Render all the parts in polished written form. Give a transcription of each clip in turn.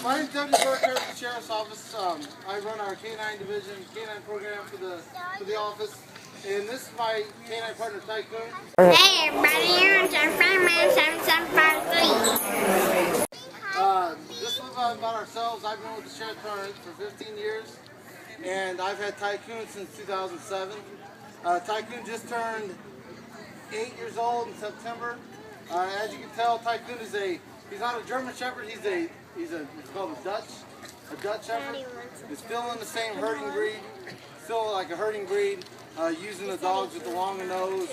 My name's Deputy Director of the Sheriff's Office. I run our K-9 division, K-9 program for the office. And this is my K-9 partner, Tycoon. Hey everybody, I'm Jefferson County. Just a little bit about ourselves. I've been with the Sheriff's Department for 15 years. And I've had Tycoon since 2007. Tycoon just turned 8 years old in September. As you can tell, Tycoon is he's not a German Shepherd, it's called a Dutch Shepherd. It's still in the same herding breed, still like a herding breed, using the dogs with the longer nose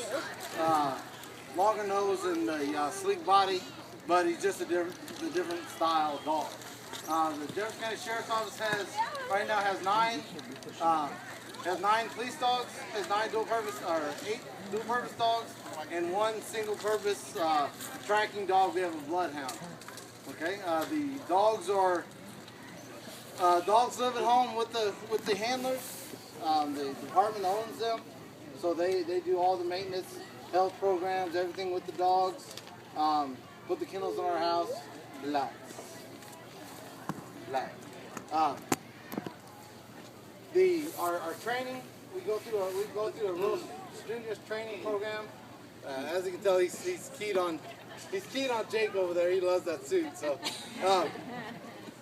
and the sleek body, but he's just a different style of dog. The Jefferson County Sheriff's Office right now has 9 police dogs, has 8 dual-purpose dogs, and 1 single-purpose tracking dog. We have a bloodhound. Okay, the dogs live at home with the handlers. The department owns them, so they do all the maintenance, health programs, everything with the dogs. Put the kennels in our house. Relax. Our training, we go through a real strenuous training program. As you can tell, he's keyed on Jake over there. He loves that suit. So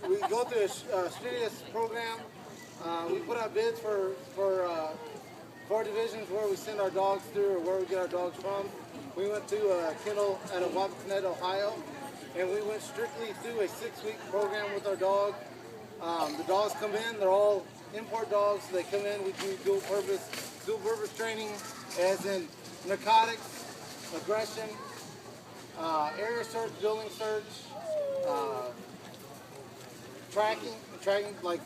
we go through a strenuous program. We put out bids for 4 divisions where we send our dogs through or where we get our dogs from. We went to a kennel at Wapakoneta, Ohio, and we went strictly through a 6-week program with our dog. The dogs come in, they're all import dogs. They come in, we do dual purpose training, as in narcotics, aggression, area search, building search, tracking like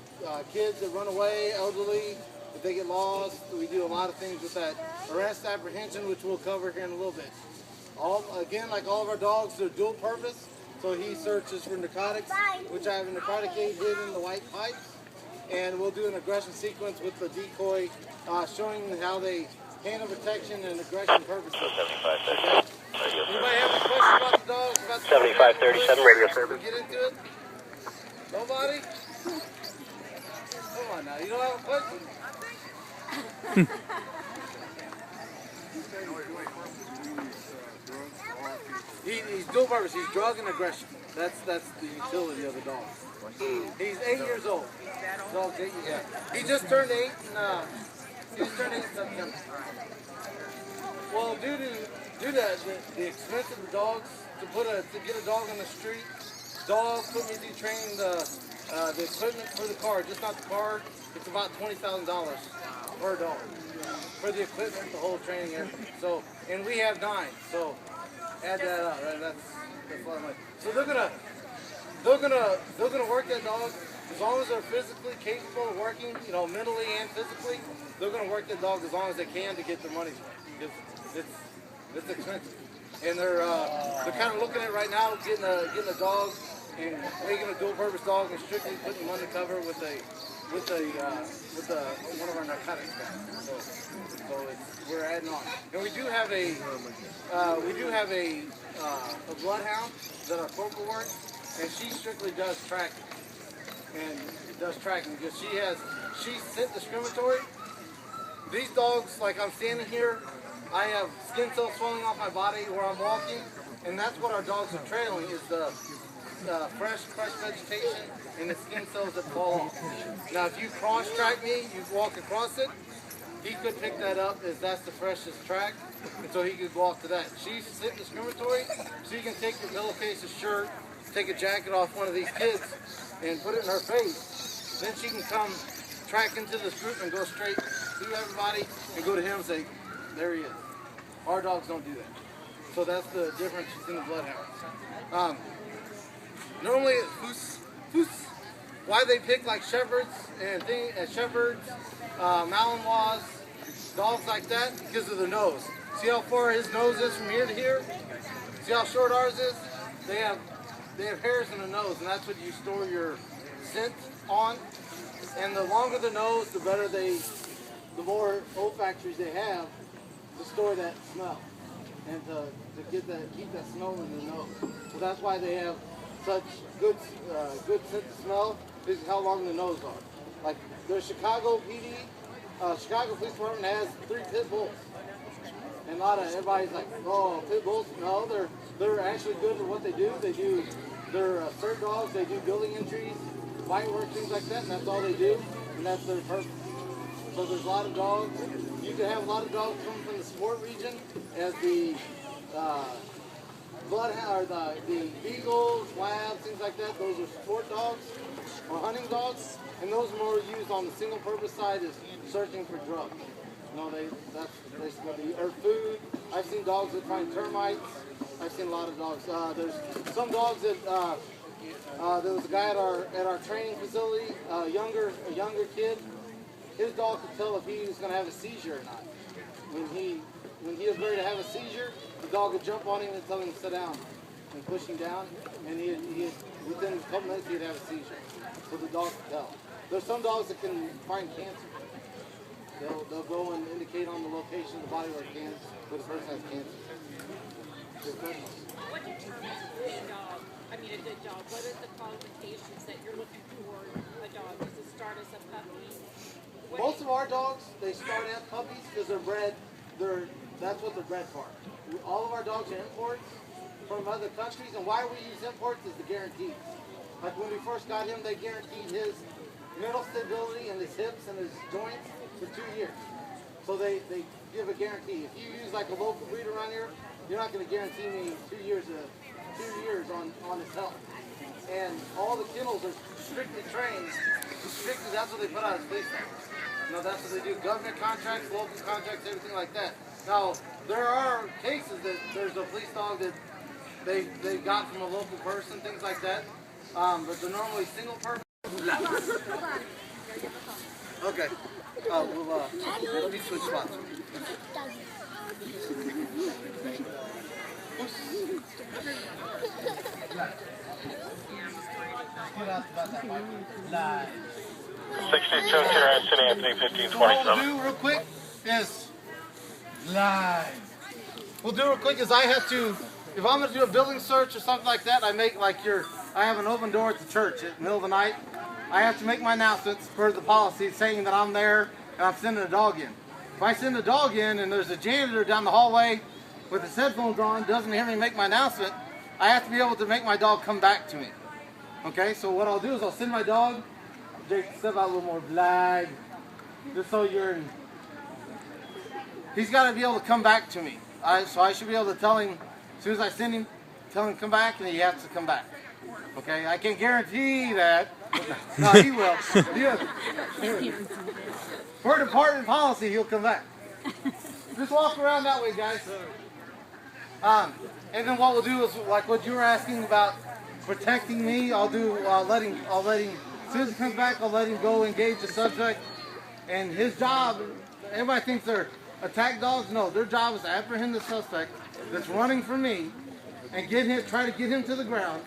kids that run away, elderly, if they get lost. We do a lot of things with that. Arrest, apprehension, which we'll cover here in a little bit. Again, like all of our dogs, they're dual purpose. So he searches for narcotics, which I have a narcotic aid hidden in the white pipes. And we'll do an aggression sequence with the decoy, showing how they handle protection and aggression purposes. Okay? Anybody have any questions about the dogs? About the 7537 radio service. Get into it? Nobody? Come on now, you don't have a question? He's dual purpose. He's drug and aggression. That's the utility of the dog. He's 8 years old. Dog's 8 years old. Yeah. He just turned 8 in September. Well, due to the expense of the dogs, to get a dog on the street, dog put me through training the equipment for the car, just not the car. It's about $20,000 per dog for the equipment, the whole training, everything. So, and we have 9. So add that up, right? That's a lot of money. So they're gonna work that dog as long as they're physically capable of working, mentally and physically. They're gonna work that dog as long as they can to get their money's worth. It's expensive, and they're kind of looking at it right now, getting a dog and making a dual-purpose dog and strictly putting him undercover with one of our narcotics guys. So we're adding on, and we do have a bloodhound that our corporal works, and she strictly does tracking, because she's scent discriminatory. These dogs, like I'm standing here, I have skin cells swelling off my body where I'm walking, and that's what our dogs are trailing, is the fresh vegetation and the skin cells that fall off. Now, if you cross-track me, you walk across it, he could pick that up as that's the freshest track, and so he could go off to that. She's scent discriminatory, so you can take your pillowcase, a shirt, take a jacket off one of these kids, and put it in her face. Then she can come track into this group and go straight through everybody and go to him and say, there he is. Our dogs don't do that. So that's the difference in the bloodhounds. Normally, why they pick like shepherds and Malinois, dogs like that, because of the nose. See how far his nose is from here to here? See how short ours is? They have hairs in the nose, and that's what you store your scent on. And the longer the nose, the better the more olfactories they have to store that smell and to keep that smell in the nose. So that's why they have such good sense of smell is how long the nose are. Like the Chicago PD, Chicago Police Department has 3 pit bulls. And a lot of everybody's like, oh, pit bulls. No, they're actually good at what they do. They're cert dogs. They do building entries, fight work, things like that, and that's all they do. And that's their purpose. So there's a lot of dogs. You can have a lot of dogs come from the sport region as the bloodhound, or the beagles, labs, things like that. Those are sport dogs or hunting dogs, and those are more used on the single purpose side is searching for drugs. No, that's basically, or food. I've seen dogs that find termites. I've seen a lot of dogs. There's some dogs that there was a guy at our training facility, a younger kid. His dog could tell if he was going to have a seizure or not. When he was ready to have a seizure, the dog would jump on him and tell him to sit down and push him down, and within a couple minutes he'd have a seizure. So the dog could tell. There's some dogs that can find cancer. They'll go and indicate on the location of the body where the person has cancer. What determines a dog? I mean, a good dog. What are the qualifications that you're looking for a dog? Does it start as a puppy? Most of our dogs, they start as puppies because they're bred. That's what they're bred for. All of our dogs are imports from other countries, and why we use imports is the guarantees. Like when we first got him, they guaranteed his mental stability and his hips and his joints for 2 years. So they give a guarantee. If you use like a local breed around here, you're not going to guarantee me 2 years on his health. And all the kennels are strictly trained. Strictly, that's what they put out as police dogs. You know, that's what they do. Government contracts, local contracts, everything like that. Now, there are cases that there's a police dog that they got from a local person, things like that. But they're normally single purpose. Okay. Let me switch spots. Live. 62 St. Anthony, 1527. So what we'll do real quick is live. We'll do real quick is I have to, if I'm going to do a building search or something like that, I have an open door at the church at the middle of the night. I have to make my announcements for the policy saying that I'm there and I'm sending a dog in. If I send a dog in and there's a janitor down the hallway with his headphones on, doesn't hear me make my announcement, I have to be able to make my dog come back to me. Okay, so what I'll do is I'll send my dog. Jake, step out a little more, Vlad. Just so he's got to be able to come back to me. So I should be able to tell him, as soon as I send him, tell him to come back, and he has to come back. Okay, I can't guarantee that. No, he will. For department policy, he'll come back. Just walk around that way, guys. And then what we'll do is, like what you were asking about protecting me, I'll let him, as soon as he comes back, I'll let him go engage the subject. And his job, everybody thinks they're attack dogs. No, their job is to apprehend the suspect that's running from me and try to get him to the ground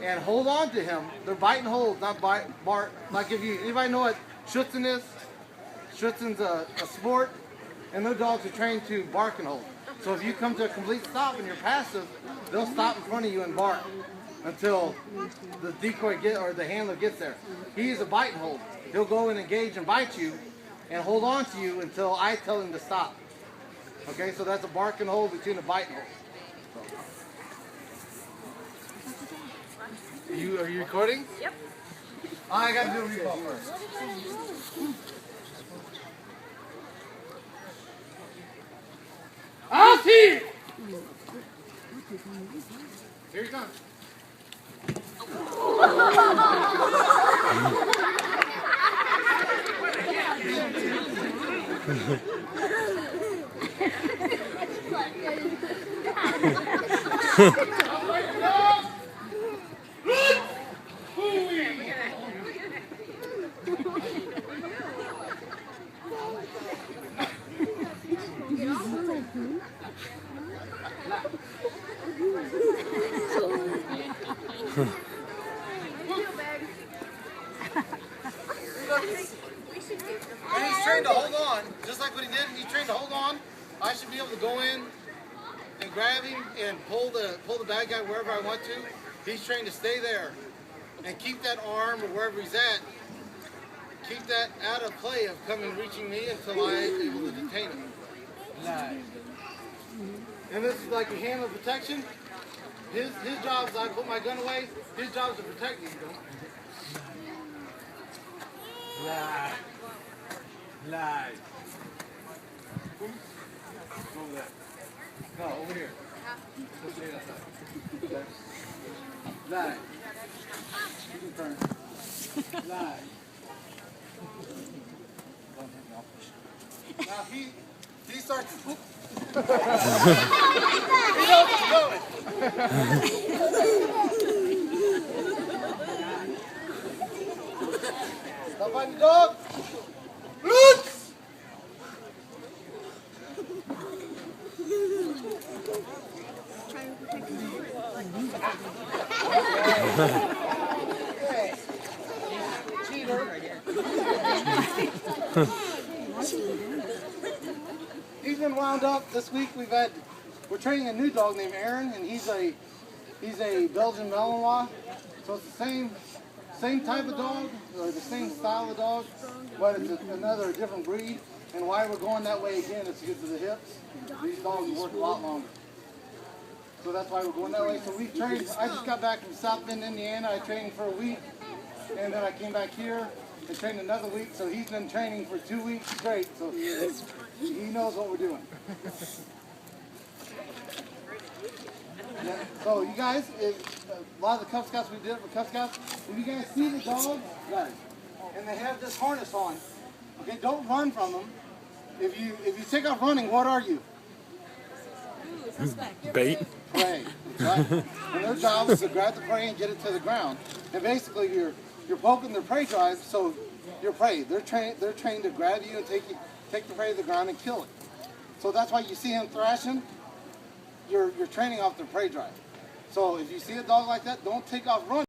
and hold on to him. They're bite and hold, not bark. Like anybody know what Schutzen is? Schutzen's a sport, and their dogs are trained to bark and hold. So if you come to a complete stop and you're passive, they'll stop in front of you and bark until the decoy or the handler gets there. He's a bite and hold. He'll go and engage and bite you and hold on to you until I tell him to stop. Okay, so that's a bark and hold between a bite and hold. Are you recording? Yep. I got to do a recall first. I'll see you! Here he comes. And he's trained to hold on, just like what he did. He's trained to hold on. I should be able to go in and grab him and pull the bad guy wherever I want to. He's trained to stay there and keep that arm or wherever he's at, keep that out of play of coming reaching me until I'm able to detain him. And this is like a hand of protection. His job is I put my gun away. His job is to protect me. Live. Over there. No, over here. Let's stay that side. Okay. Live. You can turn. Live. Now he starts. He knows what's going. Stop fighting the dog. Roots! He's been wound up this week. We're training a new dog named Aaron, and he's a Belgian Malinois. So it's the same type of dog, or the same style of dog, but it's another different breed. And why we're going that way again is to get to the hips. These dogs work a lot longer. So that's why we're going that way. So we trained. I just got back from South Bend, Indiana. I trained for a week, and then I came back here and trained another week. So he's been training for 2 weeks straight. So he knows what we're doing. Yeah. So you guys, a lot of the Cub Scouts, we did it for Cub Scouts. If you guys see the dog, guys, and they have this harness on, okay, don't run from them. If you take off running, what are you? Bait. Prey. Right? And their job is to grab the prey and get it to the ground. And basically, you're poking their prey drive, so you're prey. They're trained to grab you and take the prey to the ground and kill it. So that's why you see him thrashing. You're training off their prey drive. So if you see a dog like that, don't take off running.